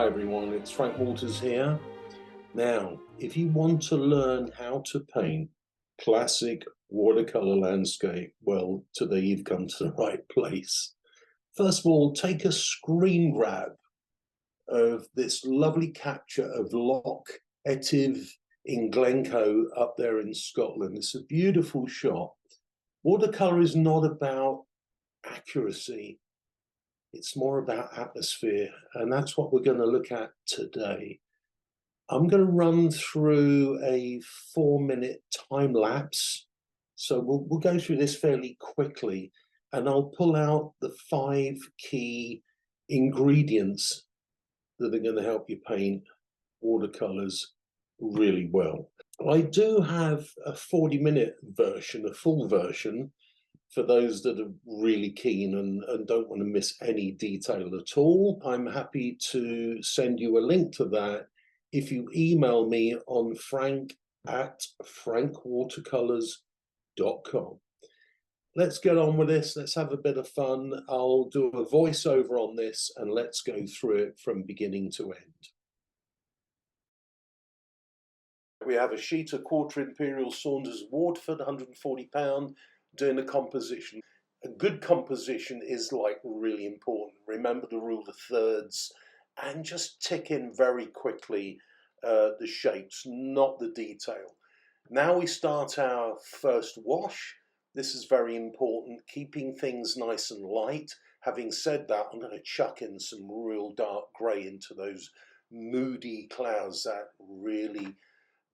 Hi everyone, it's Frank Walters here. Now, if you want to learn how to paint classic watercolor landscape, well, today you've come to the right place. First of all, take a screen grab of this lovely capture of Loch Etive in Glencoe up there in Scotland. It's a beautiful shot. Watercolor is not about accuracy. It's more about atmosphere, and that's what we're going to look at today. I'm going to run through a 4-minute time lapse. So we'll go through this fairly quickly, and I'll pull out the 5 key ingredients that are going to help you paint watercolors really well. I do have a 40-minute version, a full version, for those that are really keen and don't want to miss any detail at all. I'm happy to send you a link to that if you email me on frank@frankwatercolors.com. Let's get on with this. Let's have a bit of fun. I'll do a voiceover on this and let's go through it from beginning to end. We have a sheet of quarter imperial Saunders Waterford, 140 pound, doing a composition. A good composition is like really important. Remember the rule of thirds and just tick in very quickly the shapes, not the detail. Now we start our first wash. This is very important, keeping things nice and light. Having said that, I'm going to chuck in some real dark grey into those moody clouds, that really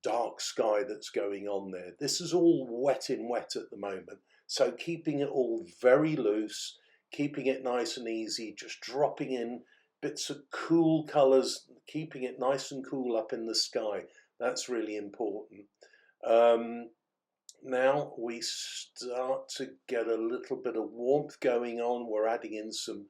dark sky that's going on there. This is all wet in wet at the moment, so keeping it all very loose, keeping it nice and easy, just dropping in bits of cool colours, keeping it nice and cool up in the sky. That's really important. Now we start to get a little bit of warmth going on. We're adding in some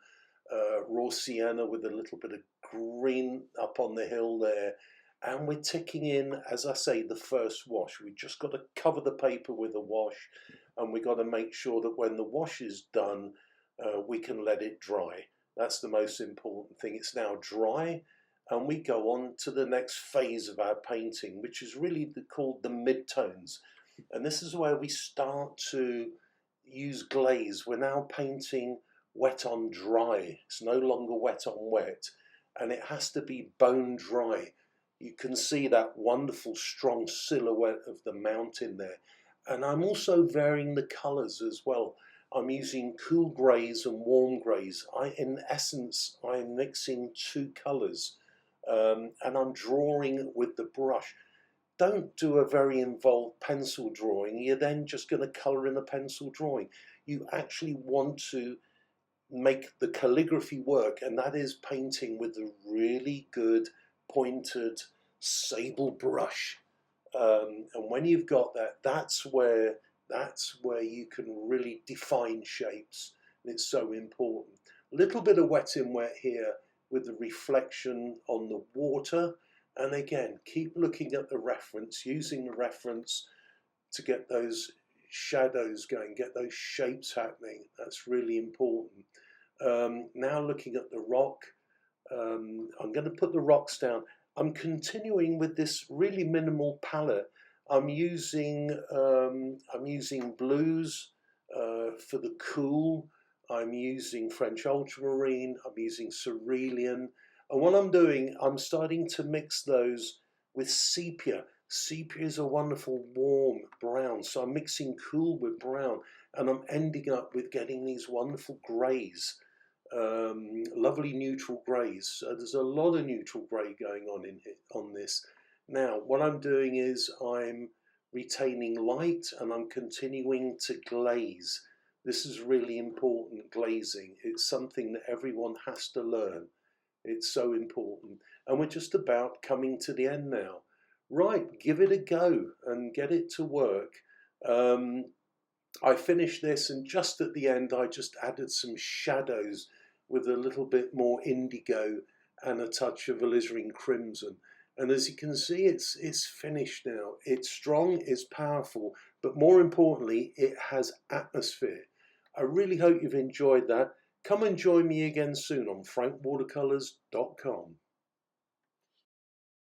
raw sienna with a little bit of green up on the hill there. And we're ticking in, as I say, the first wash. We just got to cover the paper with a wash, and we got to make sure that when the wash is done, we can let it dry. That's the most important thing. It's now dry, and we go on to the next phase of our painting, which is really called the midtones. And this is where we start to use glaze. We're now painting wet on dry. It's no longer wet on wet, and it has to be bone dry. You can see that wonderful strong silhouette of the mountain there. And I'm also varying the colours as well. I'm using cool greys and warm greys. In essence, I'm mixing 2 colours, and I'm drawing with the brush. Don't do a very involved pencil drawing. You're then just going to colour in a pencil drawing. You actually want to make the calligraphy work, and that is painting with a really good pointed sable brush. And when you've got that, that's where you can really define shapes. And it's so important. A little bit of wet in wet here with the reflection on the water. And again, keep looking at the reference, using the reference to get those shadows going, get those shapes happening. That's really important. Now looking at the rock, I'm going to put the rocks down. I'm continuing with this really minimal palette. I'm using blues for the cool. I'm using French ultramarine. I'm using cerulean. And what I'm doing, I'm starting to mix those with sepia. Sepia is a wonderful warm brown. So I'm mixing cool with brown, and I'm ending up with getting these wonderful greys. Lovely neutral greys. So there's a lot of neutral grey going on on this. Now what I'm doing is I'm retaining light and I'm continuing to glaze. This is really important, glazing. It's something that everyone has to learn. It's so important. And we're just about coming to the end now. Right, give it a go and get it to work. I finished this, and just at the end I just added some shadows with a little bit more indigo and a touch of alizarin crimson. And as you can see, it's finished now. It's strong, it's powerful, but more importantly, it has atmosphere. I really hope you've enjoyed that. Come and join me again soon on frankwatercolors.com.